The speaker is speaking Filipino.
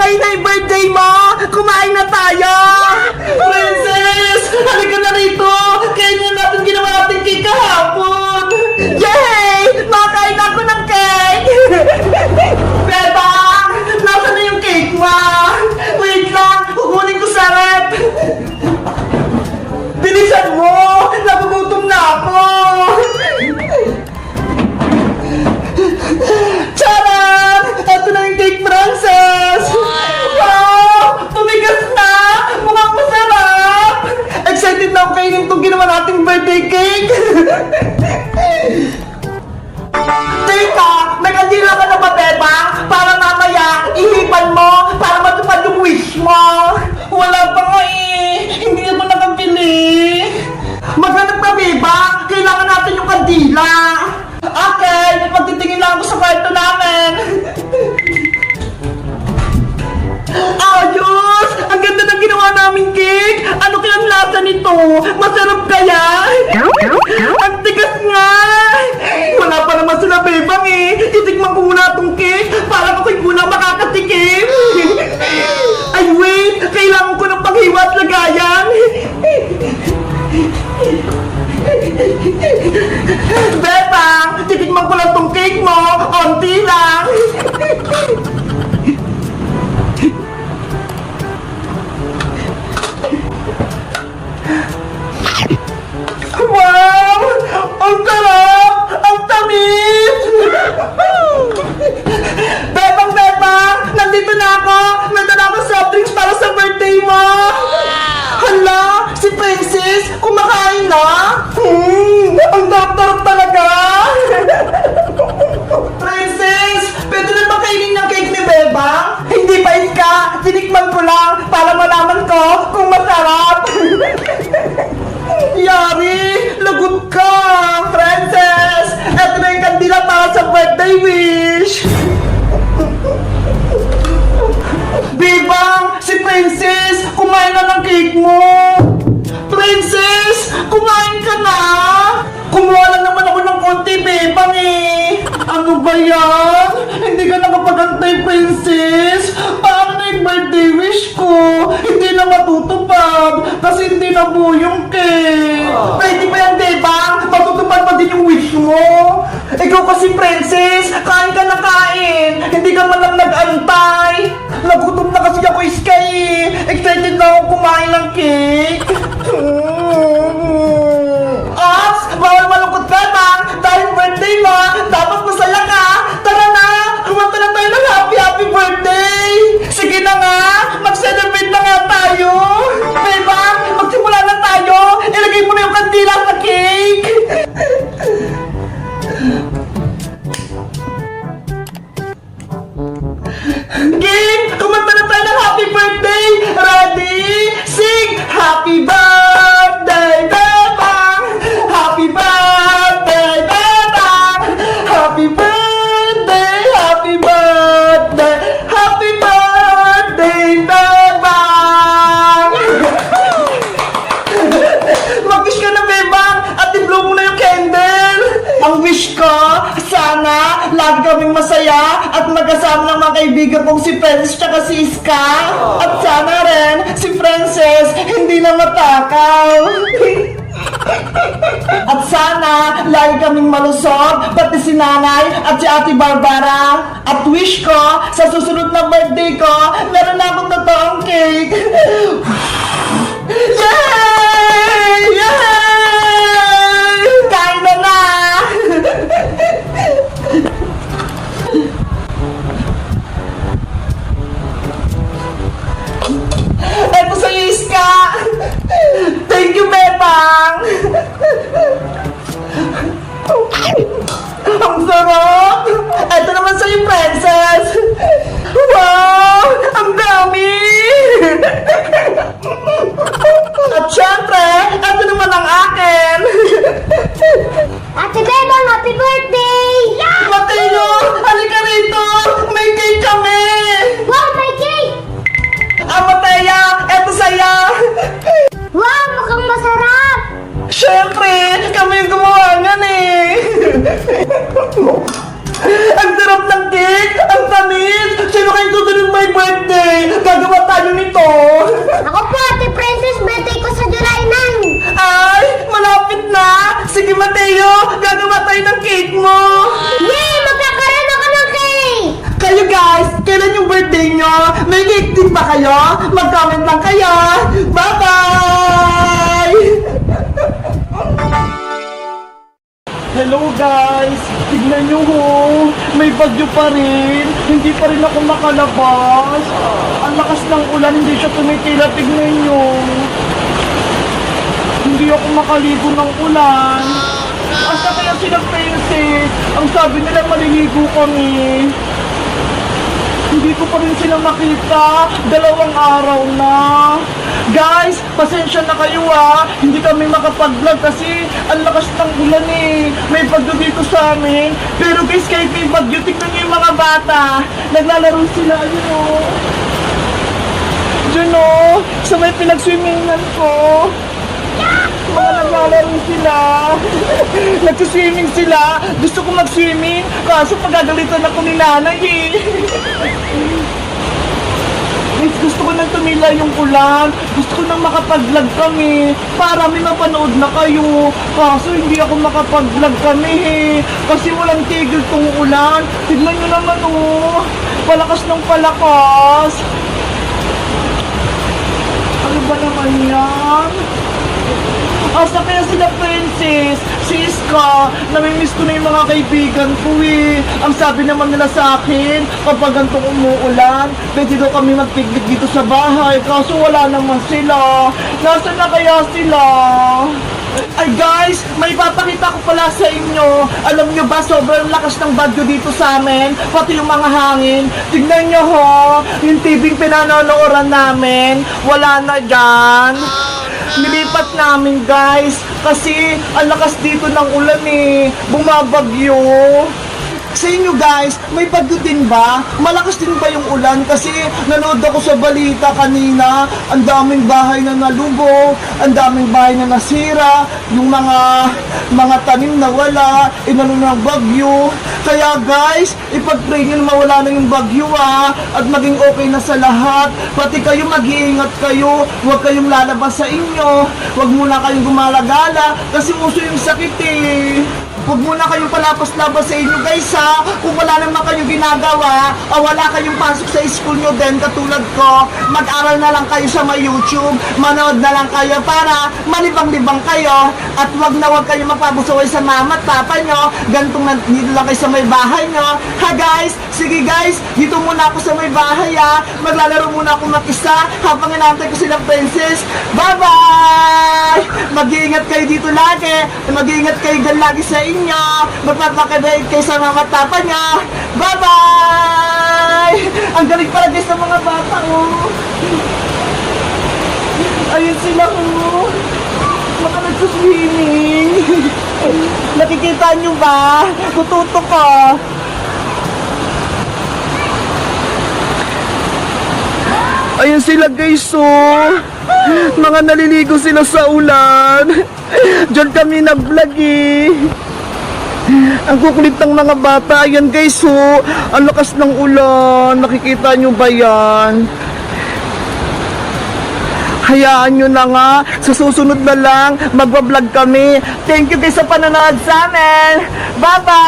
Ngayon na yung birthday mo! Kumain na tayo! Princess! Halika na rito! Kainin na natin ginawa natin cake kahapon! Yay! Makain ako ng cake! Bebang! Nasaan na yung cake mo? Wait lang! Kukunin ko sa rep! Bilisan mo! Nagugutom na ako! Charan! Ito na yung cake, Princess! Wow! Tumigas na! Mukhang masarap! Excited na ako kainin itong ginawa nating birthday cake! Teka! Nag-andila ka na ba, Bebang? Para mamaya, ihipan mo para matupad yung wish mo! Wala pa nga eh! Hindi naman nakabili! Maghanap ka, Bebang! Kailangan natin yung kandila! Okay! Magtitingin lang ako sa kwarto namin! Ayos! Ang ganda ng ginawa naming cake! Ano kaya ang lasa nito? Masarap kaya? Ang tigas nga! Wala pa naman sila, Bebang eh! Titikman ko muna itong cake para ako'y muna makakatikim! Ay wait! Kailangan ko ng paghiwa at lagayan! Bebang! Titikman ko lang itong cake mo! Onti lang! Wow! Ang sarap! Ang tamis! Bebang, Bebang! Nandito na ako! May dala ako soft drinks para sa birthday mo! Hala! Si Princess! Kumakain na! Ang darap-darap talaga! Princess! Pwede na ba kainin ng cake ni Bebang? Hindi pa ka! Tinikman ko lang para malaman ko kung masarap! Yari! Lagot ka! Princess! Eto na yung kandila para sa birthday wish! Bebang! Si Princess! Kumain na ng cake mo! Princess! Kumain ka na! Kumuha lang naman ako ng konti, Bebang eh! Ano ba yan? Hindi ka nakapagantay, Princess! Paano na yung birthday wish ko? Hindi na matutupad kasi hindi na buo yung cake! Pwede ba yan, Bebang? Matutupad pa din yung wish mo? Ikaw kasi, Princess! Kain ka na kain! Hindi ka man lang nag-antay! Nagutom na kasi ako, Sky! Excited na ako kumain ng cake! Ops! Bawal malungkot ka, Bang! Dahil birthday mo, dapat masaya ka! Tara na! Kumanta na tayo ng happy birthday! Sige na nga! Mag-celebrate na nga tayo! Bebang! Magsimula na tayo! Ilagay mo na yung kandila sa cake! Game! Kumanta na tayo ng happy birthday! Ready? Sing! Happy birthday, Bebang! Happy birthday, Bebang! Happy birthday! Happy birthday! Happy birthday, Bebang! Mag-wish ka na, Bebang! At i-blow mo na yung candle! Ang wish ko, sana lagi kaming masaya at magkasama ng mga kaibigan kong si Princess tsaka si Iska. At sana rin si Princess hindi na matakaw. At sana lagi kaming malusog, pati si Nanay at si Ate Barbara. At wish ko, sa susunod na birthday ko, meron na akong totoong cake. Yay! Yay! Kain na na! Eto sa'yo, Iska! Thank you, Bebang! Ang sarap! Eto naman sa'yo, Princess! Wow! Ang dami! birthday nyo. May cake din ba kayo? Mag-comment lang kayo. Bye-bye! Hello guys! Tignan nyo ho! May bagyo pa rin! Hindi pa rin ako makalabas! Ang lakas ng ulan, hindi siya tumitila. Tignan nyo! Hindi ako makaligo ng ulan! Asa kaya sila Princess? Ang sabi nila maliligo kami! Hindi ko pa rin sila makita. 2 araw na. Guys, pasensya na kayo hindi kami makapag-vlog kasi ang lakas ng ulan May bagyo dito sa amin. Pero guys, kahit may bagyo, tignan niyo yung mga bata. Naglalaro sila, ayun Diyan sa may pinag-swimmingan ko. Mga naglalaro sila. Nag-swimming sila. Gusto ko mag-swimming. Kaso pagagalitan ako ni nanay Guys, gusto ko nang tumila yung ulan. Gusto ko nang makapag-vlog kami. Para may mapanood na kayo. Kaso hindi ako makapag-vlog kami Kasi walang tigil tong ulan. Tignan nyo naman Palakas ng palakas. Ano ba naman yan? Asa kaya sila Princess? Si Iska, namimiss ko na yung mga kaibigan ko Ang sabi naman nila sa akin, kapag gantong umuulan, pwede daw kami mag-picnic dito sa bahay. Kaso wala naman sila. Nasaan na kaya sila? Ay guys, may papakita ko pala sa inyo. Alam nyo ba, sobrang lakas ng bagyo dito sa amin. Pati yung mga hangin. Tignan nyo yung TV pinanonooran namin. Wala na dyan. Nilipat namin guys. Kasi ang lakas dito ng ulan Bumabagyo. Sa inyo guys, may bagyo din ba? Malakas din ba yung ulan? Kasi nanood ako sa balita kanina, ang daming bahay na nalubog, ang daming bahay na nasira, yung mga tanim na wala, inano ng bagyo. Kaya guys, ipag-pray nyo na mawala na yung bagyo at maging okay na sa lahat. Pati kayo mag-iingat kayo, huwag kayong lalabas sa inyo, huwag muna kayong gumalagala kasi uso yung sakit Huwag muna kayong palapas-labas sa inyo guys Kung wala naman kayong ginagawa wala kayong pasok sa school nyo din katulad ko, mag-aral na lang kayo sa may YouTube, manood na lang kayo para malibang-libang kayo at wag kayong mapabusaway sa mama at papa nyo. Gantong dito lang kayo sa may bahay nyo. Ha guys? Sige guys, dito muna ako sa may bahay maglalaro muna ako mag-isa habang inaantay ko silang Princess. Bye-bye! Mag-iingat kayo dito lagi, mag-iingat kayo dyan lagi sa inyo, magpapakabait kayo sa mga tapa niya. Bye-bye! Ang galing pala guys ng mga bata Ayun sila mga nagsuswimming. Nakikita nyo ba? Tututok ko. Ayun sila guys mga naliligo sila sa ulan. Diyan kami nag-vlog Ang kukulit ng mga bata. Ayan guys ang lakas ng ulan. Nakikita nyo ba yan? Hayaan nyo na nga. Sa susunod na lang, magbablog kami. Thank you guys sa panonood sa amin. Bye-bye!